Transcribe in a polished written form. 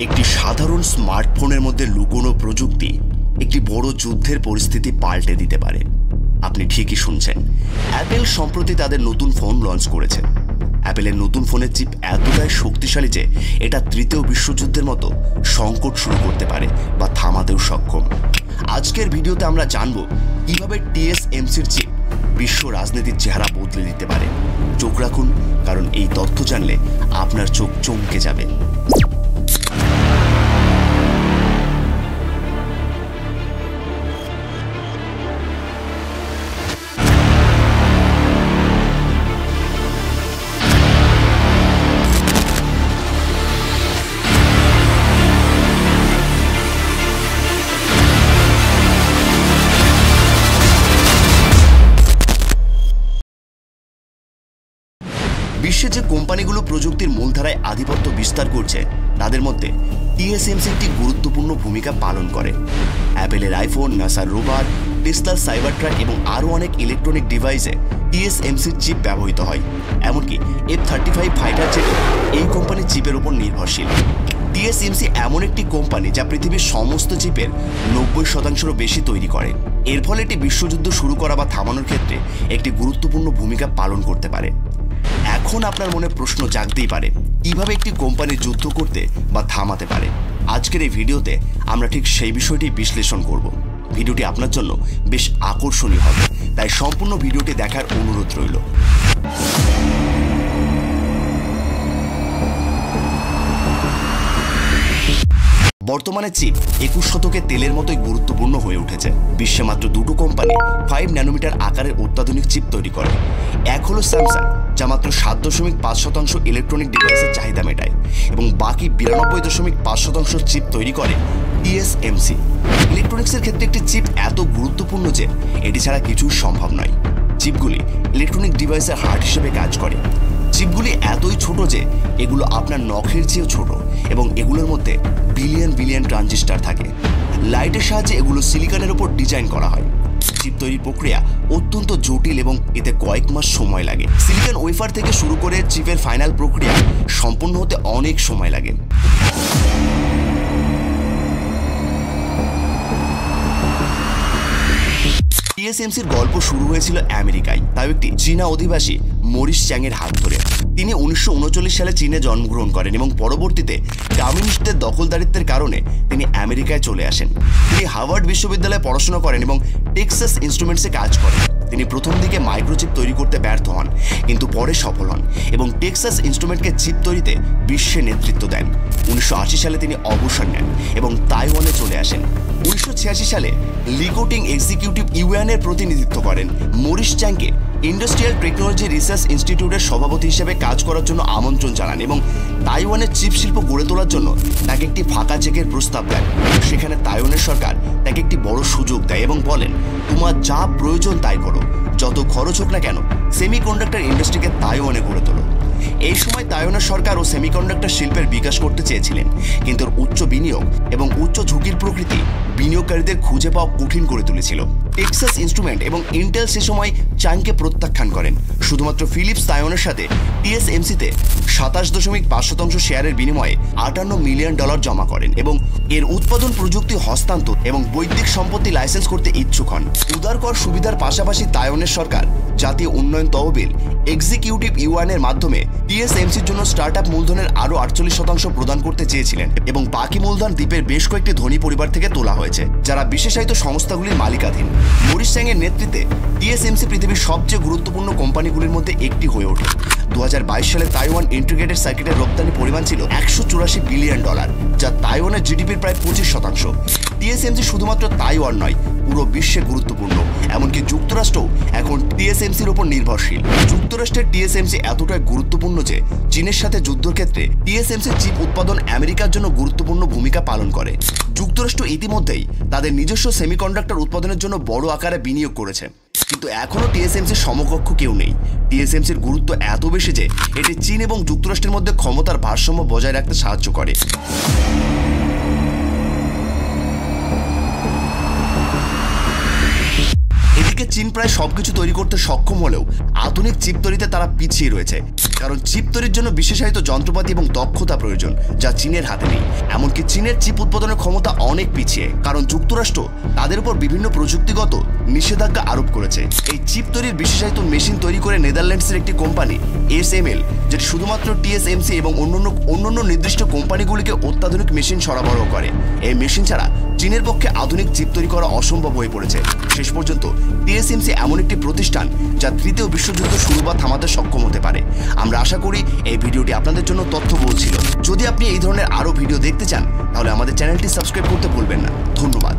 একটি সাধারণ স্মার্টফোনের মধ্যে লুকোনো প্রযুক্তি একটি বড় যুদ্ধের পরিস্থিতি পাল্টে দিতে পারে। আপনি ঠিকই শুনছেন, অ্যাপেল সম্প্রতি তাদের নতুন ফোন লঞ্চ করেছে। অ্যাপেলের নতুন ফোনের চিপ এতটাই শক্তিশালী যে এটা তৃতীয় বিশ্বযুদ্ধের মতো সংকট শুরু করতে পারে বা থামাতেও সক্ষম। আজকের ভিডিওতে আমরা জানব কিভাবে TSMCর চিপ বিশ্ব রাজনীতির চেহারা বদলে দিতে পারে। চোখ রাখুন, কারণ এই তথ্য জানলে আপনার চোখ চমকে যাবে। বিশ্বে যে কোম্পানিগুলো প্রযুক্তির মূলধারায় আধিপত্য বিস্তার করছে তাদের মধ্যে TSMC একটি গুরুত্বপূর্ণ ভূমিকা পালন করে। অ্যাপেলের আইফোন, নাসার রোভার, টেসলার সাইবার ট্রাক এবং আরও অনেক ইলেকট্রনিক ডিভাইসে TSMCর চিপ ব্যবহৃত হয়। এমনকি F-35 ফাইটার জেটও এই কোম্পানির চিপের উপর নির্ভরশীল। TSMC এমন একটি কোম্পানি যা পৃথিবীর সমস্ত চিপের 90% বেশি তৈরি করে। এর ফলে এটি বিশ্বযুদ্ধ শুরু করা বা থামানোর ক্ষেত্রে একটি গুরুত্বপূর্ণ ভূমিকা পালন করতে পারে। এখন আপনার মনে প্রশ্ন জাগতেই পারে, কিভাবে একটি কোম্পানি যুদ্ধ করতে বা থামাতে পারে। আজকের এই ভিডিওতে আমরা ঠিক সেই বিষয়টি বিশ্লেষণ করব। ভিডিওটি আপনার জন্য বেশ আকর্ষণীয় হবে, তাই সম্পূর্ণ ভিডিওটি দেখার অনুরোধ রইল। বর্তমানে চিপ 21 শতকে তেলের মতোই গুরুত্বপূর্ণ হয়ে উঠেছে। বিশ্বে মাত্র দুটো কোম্পানি 5 ন্যানোমিটার আকারের অত্যাধুনিক চিপ তৈরি করে। এক হলো স্যামসাং, যা মাত্র 7.5% ইলেকট্রনিক ডিভাইসের চাহিদা মেটায়, এবং বাকি 92.5% চিপ তৈরি করে TSMC। ইলেকট্রনিক্সের ক্ষেত্রে একটি চিপ এত গুরুত্বপূর্ণ যে এটি ছাড়া কিছুই সম্ভব নয়। চিপগুলি ইলেকট্রনিক ডিভাইসের হার্ট হিসেবে কাজ করে। চিপগুলি এতই ছোট যে এগুলো আপনার নখের চেয়েও ছোট, এবং এগুলোর মধ্যে বিলিয়ন বিলিয়ন ট্রানজিস্টার থাকে। লাইটের সাহায্যে এগুলো সিলিকনের উপর ডিজাইন করা হয়। চিপ তৈরির প্রক্রিয়া অত্যন্ত জটিল এবং এতে কয়েক মাস সময় লাগে। সিলিকন ওয়েফার থেকে শুরু করে চিপের ফাইনাল প্রক্রিয়া সম্পূর্ণ হতে অনেক সময় লাগে। TSMCর গল্প শুরু হয়েছিল আমেরিকায়, তাও একটি চীনা অধিবাসী মরিস চ্যাংয়ের হাত ধরে। তিনি 1939 সালে চীনে জন্মগ্রহণ করেন এবং পরবর্তীতে কমিউনিস্টদের দখলদারিত্বের কারণে তিনি আমেরিকায় চলে আসেন। তিনি হার্ভার্ড বিশ্ববিদ্যালয়ে পড়াশোনা করেন এবং টেক্সাস ইনস্ট্রুমেন্টসে কাজ করেন। তিনি প্রথম দিকে মাইক্রোচিপ তৈরি করতে ব্যর্থ হন, কিন্তু পরে সফল হন এবং টেক্সাস ইনস্ট্রুমেন্টকে চিপ তৈরিতে বিশ্বে নেতৃত্ব দেন। 1980 সালে তিনি অবসর নেন এবং তাইওয়ানে চলে আসেন। 1986 সালে লিগোটিং এক্সিকিউটিভ ইউএনের প্রতিনিধিত্ব করেন। মরিস চ্যাংকে ইন্ডাস্ট্রিয়াল টেকনোলজি রিসার্চ ইনস্টিটিউটের সভাপতি হিসেবে কাজ করার জন্য আমন্ত্রণ জানান এবং তাইওয়ানের চিপ শিল্প গড়ে তোলার জন্য তাকে একটি ফাঁকা চেকের প্রস্তাব দেন। সেখানে তাইওয়ানের সরকার তাকে একটি বড় সুযোগ দেয় এবং বলেন, তোমার যা প্রয়োজন তাই করো, যত খরচ হোক না কেন, সেমিকন্ডাক্টর ইন্ডাস্ট্রিকে তাইওয়ানে গড়ে তোলো। এই সময় তাইওয়ানের সরকার ও সেমিকন্ডাক্টর শিল্পের বিকাশ করতে চেয়েছিলেন, কিন্তু উচ্চ বিনিয়োগ এবং উচ্চ ঝুঁকির প্রকৃতি বিনিয়োগকারীদের খুঁজে পাওয়া কঠিন করে তুলেছিল। টেক্সাস ইনস্ট্রুমেন্ট এবং ইন্টেল সে সময় চ্যাংকে প্রত্যাখ্যান করেন। শুধুমাত্র ফিলিপস তাইওয়ানের সাথে TSMCতে 27.5% শেয়ারের বিনিময়ে $58 মিলিয়ন জমা করেন এবং এর উৎপাদন, প্রযুক্তি হস্তান্তর এবং বৈদিক সম্পত্তি লাইসেন্স করতে ইচ্ছুক হন। উদারকর সুবিধার পাশাপাশি তাইওয়ানের সরকার জাতীয় উন্নয়ন তহবিল এক্সিকিউটিভ ইউএনের মাধ্যমে TSMCর জন্য স্টার্টআপ মূলধনের আরও 48% প্রদান করতে চেয়েছিলেন, এবং বাকি মূলধন দ্বীপের বেশ কয়েকটি ধনী পরিবার থেকে তোলা হয়েছে, যারা বিশেষায়িত সংস্থাগুলির মালিকাধীন। মরিস চ্যাংয়ের নেতৃত্বে TSMC পৃথিবীর সবচেয়ে গুরুত্বপূর্ণ কোম্পানিগুলির মধ্যে একটি হয়ে ওঠে। 2022 সালে তাইওয়ান ইন্টিগ্রেটেড সার্কিটের রপ্তানি পরিমাণ ছিল $184 বিলিয়ন, যা তাইওয়ানের জিডিপির প্রায় 25%। TSMC শুধুমাত্র তাইওয়ান নয়, পুরো বিশ্বে গুরুত্বপূর্ণ। এমনকি যুক্তরাষ্ট্রও এখন TSMCর উপর নির্ভরশীল। যুক্তরাষ্ট্রের TSMC এতটাই গুরুত্বপূর্ণ যে চীনের সাথে যুদ্ধের ক্ষেত্রে TSMC চিপ উৎপাদন আমেরিকার জন্য গুরুত্বপূর্ণ ভূমিকা পালন করে। যুক্তরাষ্ট্র ইতিমধ্যেই তাদের নিজস্ব সেমিকন্ডাক্টর উৎপাদনের জন্য বড় আকারে বিনিয়োগ করেছে, কিন্তু এখনও TSMCর সমকক্ষ কেউ নেই। TSMCর গুরুত্ব এত বেশি যে এটি চীন এবং যুক্তরাষ্ট্রের মধ্যে ক্ষমতার ভারসাম্য বজায় রাখতে সাহায্য করে। এদিকে চীন প্রায় সবকিছু তৈরি করতে সক্ষম হলেও আধুনিক চিপ তৈরিতে তারা পিছিয়ে রয়েছে, কারণ চিপ তৈরির জন্য বিশেষায়িত যন্ত্রপাতি এবং দক্ষতা প্রয়োজন, যা চীনের হাতে নেই। এমনকি চীনের চিপ উৎপাদনের ক্ষমতা অনেক পিছিয়ে, কারণ যুক্তরাষ্ট্র তাদের উপর বিভিন্ন প্রযুক্তিগত নিষেধাজ্ঞা আরোপ করেছে। এই চিপ তৈরির বিশেষায়িত মেশিন তৈরি করে নেদারল্যান্ডসের একটি কোম্পানি ASML, যেটি শুধুমাত্র TSMC এবং অন্যান্য নির্দিষ্ট কোম্পানিগুলিকে অত্যাধুনিক মেশিন সরবরাহ করে। এই মেশিন ছাড়া চীনের পক্ষে আধুনিক চিপ তৈরি করা অসম্ভব হয়ে পড়েছে। শেষ পর্যন্ত TSMC এমন একটি প্রতিষ্ঠান যা তৃতীয় বিশ্বযুদ্ধ শুরু বা থামাতে সক্ষম হতে পারে। আমরা আশা করি এই ভিডিওটি আপনাদের জন্য তথ্যবহুল ছিল। যদি আপনি এই ধরনের আরও ভিডিও দেখতে চান তাহলে আমাদের চ্যানেলটি সাবস্ক্রাইব করতে ভুলবেন না। ধন্যবাদ।